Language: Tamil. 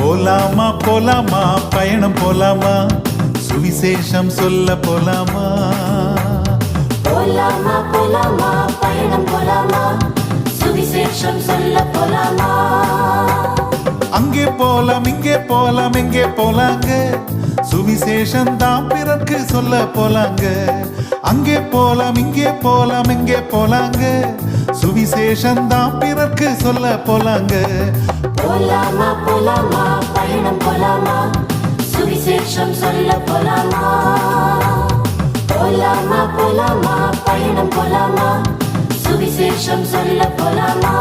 போலாமா போலாமா பயணம் போலாமா சுவிசேஷம் சொல்ல போலாமா போலாமா போலாமா பயணம் போலாமா சுவிசேஷம் சொல்ல போலாமா அங்கே போலாம் இங்கே போலாம் எங்கே போலாங்க சுவிசேஷம் தான் பிறர்க்கு சொல்ல போலாங்க அங்கே போலாம் இங்கே போலாம் எங்கே போலாங்க சுவிசேஷம் தான் பிறர்க்கு சொல்ல போலாங்க போலாமா போலாமா பயணம் போலாமா சுவிசேஷம் சொல்ல போலாமா போலாமா போலாமா பயணம் போலாமா சுவிசேஷம் சொல்ல போலாமா